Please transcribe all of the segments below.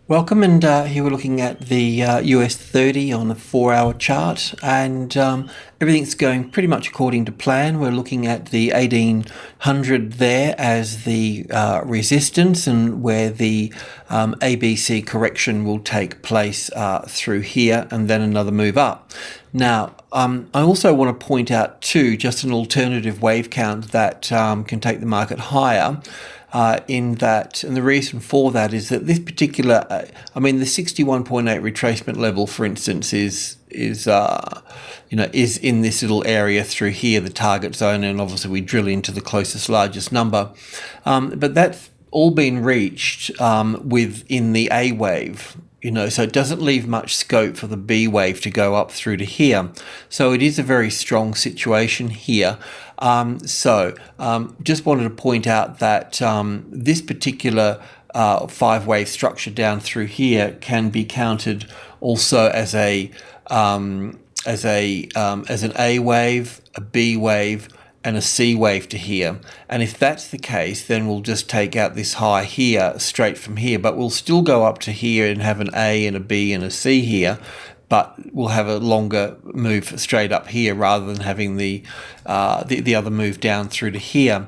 Welcome, and here we're looking at the US 30 on a 4-hour chart, and everything's going pretty much according to plan. We're looking at the 1800 there as the resistance, and where the ABC correction will take place through here, and then another move up. Now, I also want to point out too, just an alternative wave count that can take the market higher. In that, and the reason for that is that this particular, the 61.8 retracement level, for instance, is in this little area through here, the target zone, and obviously we drill into the closest largest number, but that's all been reached within the A wave. So it doesn't leave much scope for the B wave to go up through to here. So it is a very strong situation here. Just wanted to point out that this particular 5-wave structure down through here can be counted also as an A wave, a B wave, and a C wave to here. And if that's the case, then we'll just take out this high here straight from here, but we'll still go up to here and have an A and a B and a C here, but we'll have a longer move straight up here rather than having the other move down through to here.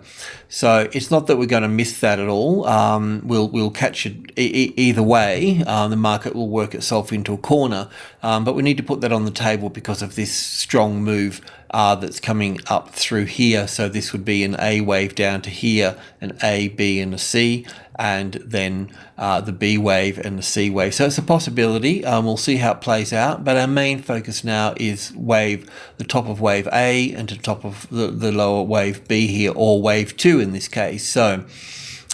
So it's not that we're going to miss that at all. We'll catch it either way. The market will work itself into a corner, but we need to put that on the table because of this strong move that's coming up through here. So this would be an A wave down to here, an A, B, and a C, and then the B wave and the C wave. So it's a possibility. We'll see how it plays out, but our main focus now is the top of wave A and to the top of the lower wave B here, or wave 2 in this case. So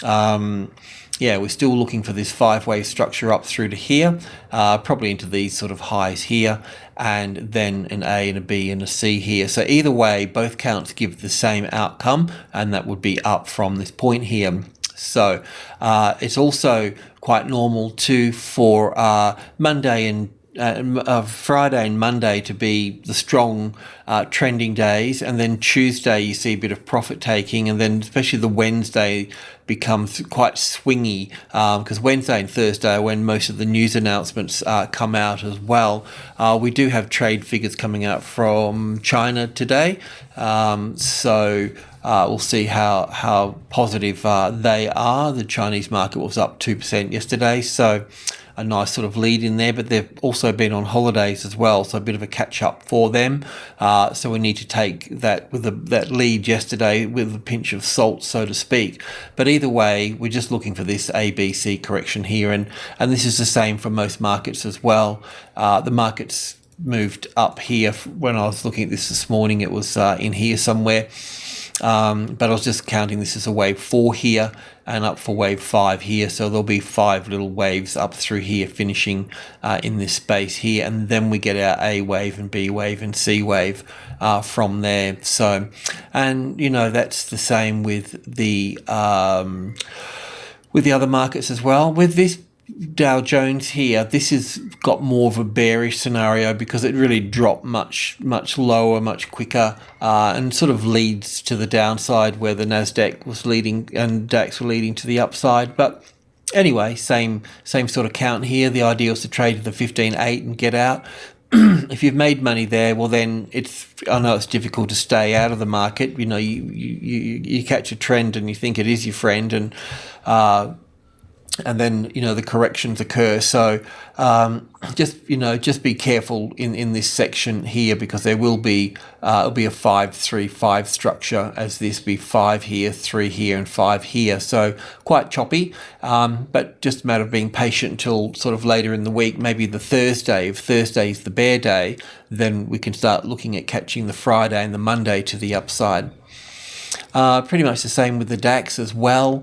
we're still looking for this 5-wave structure up through to here, probably into these sort of highs here, and then an A and a B and a C here. So either way, both counts give the same outcome, and that would be up from this point here. So it's also quite normal too for Monday and Friday and Monday to be the strong trending days, and then Tuesday you see a bit of profit taking, and then especially the Wednesday becomes quite swingy because Wednesday and Thursday are when most of the news announcements come out as well. We do have trade figures coming out from China today, so we'll see how positive they are. The Chinese market was up 2% yesterday, so a nice sort of lead in there, but they've also been on holidays as well, so a bit of a catch up for them. So we need to take that that lead yesterday with a pinch of salt, so to speak. But either way, we're just looking for this ABC correction here, and this is the same for most markets as well. The markets moved up here. When I was looking at this morning, it was in here somewhere. But I was just counting this as a wave 4 here and up for wave 5 here, so there'll be 5 little waves up through here finishing in this space here, and then we get our A wave and B wave and C wave from there. So, and that's the same with the other markets as well. With this Dow Jones here, this has got more of a bearish scenario because it really dropped much lower, much quicker, and sort of leads to the downside where the Nasdaq was leading and DAX were leading to the upside. But anyway, same sort of count here. The idea is to trade at the 15.8 and get out. If you've made money there, well then I know it's difficult to stay out of the market. You catch a trend and you think it is your friend, and then the corrections occur. So just be careful in this section here, because there will be it'll be a 5-3-5 structure, as this be 5 here, 3 here, and 5 here. So quite choppy, but just a matter of being patient until sort of later in the week, maybe the Thursday. If Thursday is the bear day, then we can start looking at catching the Friday and the Monday to the upside. Pretty much the same with the DAX as well.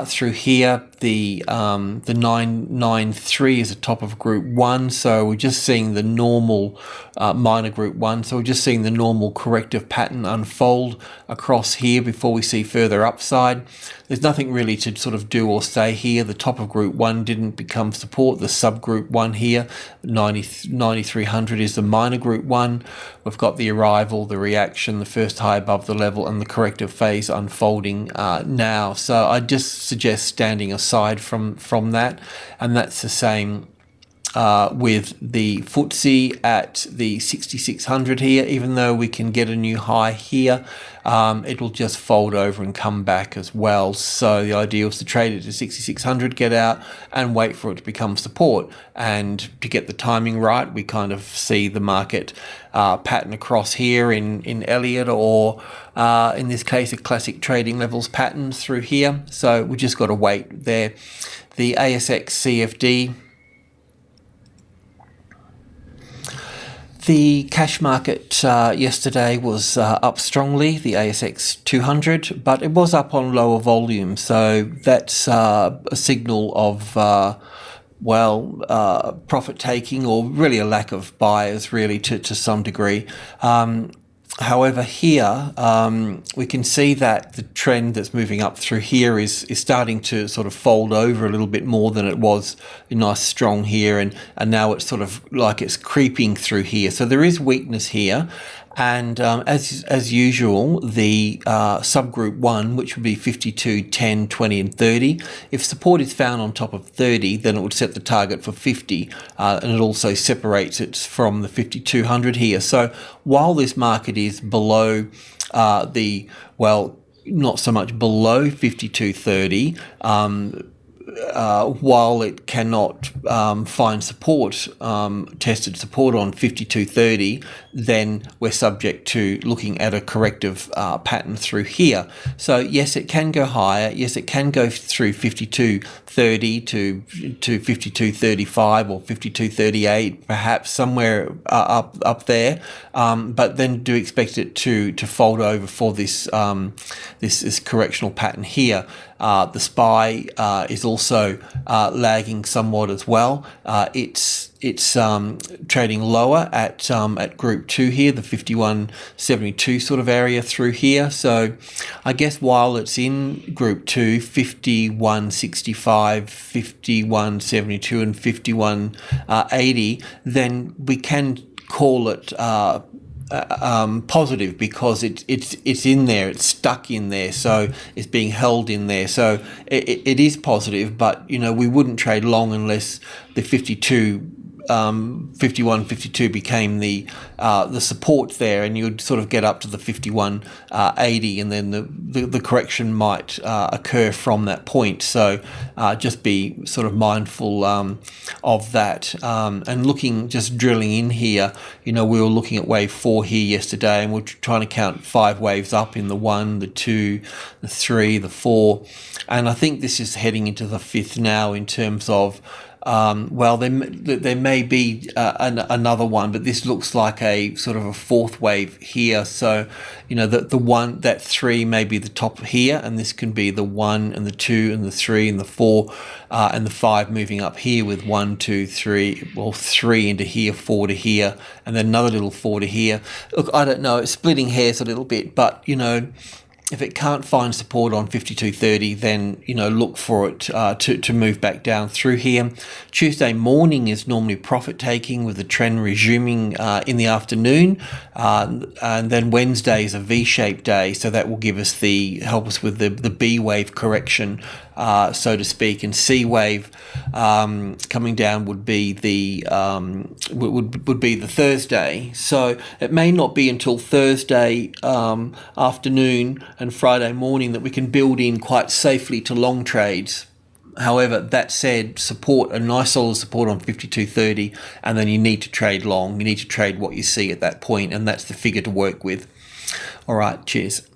Through here, the 993 is the top of group 1, so we're just seeing the normal minor group 1, so we're just seeing the normal corrective pattern unfold across here before we see further upside. There's nothing really to sort of do or say here. The top of group 1 didn't become support. The subgroup 1 here, 9300 is the minor group 1. We've got the arrival, the reaction, the first high above the level, and the corrective phase unfolding now. So I just just suggest standing aside from that, and that's the same with the FTSE at the 6600 here. Even though we can get a new high here, it'll just fold over and come back as well. So the idea is to trade it to 6600, get out and wait for it to become support. And to get the timing right, we kind of see the market pattern across here in Elliott, or in this case a classic trading levels pattern through here. So we just got to wait there. The ASX CFD, the cash market yesterday was up strongly, the ASX 200, but it was up on lower volume. So that's a signal of, profit taking, or really a lack of buyers, really, to some degree. However, here we can see that the trend that's moving up through here is starting to sort of fold over a little bit more than it was nice strong here, and now it's sort of like it's creeping through here. So there is weakness here. And as usual, the subgroup 1, which would be 52, 10, 20 and 30, if support is found on top of 30, then it would set the target for 50, and it also separates it from the 5200 here. So while this market is below not so much below 5230, while it cannot find support, tested support on 5230, then we're subject to looking at a corrective pattern through here. So yes, it can go higher. Yes, it can go through 5230 to 5235 or 5238, perhaps somewhere up there. But then do expect it to fold over for this this correctional pattern here. The SPY is also lagging somewhat as well. It's trading lower at group 2 here, the 51.72 sort of area through here. So I guess while it's in group 2, 51.65, 51.72 and 51.80, then we can call it positive, because it's in there, it's stuck in there, so it's being held in there. So it is positive, but we wouldn't trade long unless the 51.52 became the support there, and you'd sort of get up to the 51.80, and then the correction might occur from that point. So just be sort of mindful of that. And just drilling in here, we were looking at wave 4 here yesterday, and we're trying to count 5 waves up in the 1, the 2, the 3, the 4, and I think this is heading into the 5th now in terms of there may be another one, but this looks like a sort of a 4th wave here. So, that 3 may be the top here, and this can be the 1 and the 2 and the 3 and the 4 and the 5 moving up here with 1, 2, 3, 3 into here, 4 to here, and then another little 4 to here. Look, I don't know, it's splitting hairs a little bit, but, if it can't find support on 5230, then look for it to move back down through here. Tuesday morning is normally profit taking, with the trend resuming in the afternoon, and then Wednesday is a V-shaped day, so that will give us help us with the B wave correction, so to speak, and C wave coming down would be the Thursday. So it may not be until Thursday afternoon and Friday morning that we can build in quite safely to long trades. However, that said, a nice solid support on 5230, and then you need to trade long. You need to trade what you see at that point, and that's the figure to work with. All right, cheers.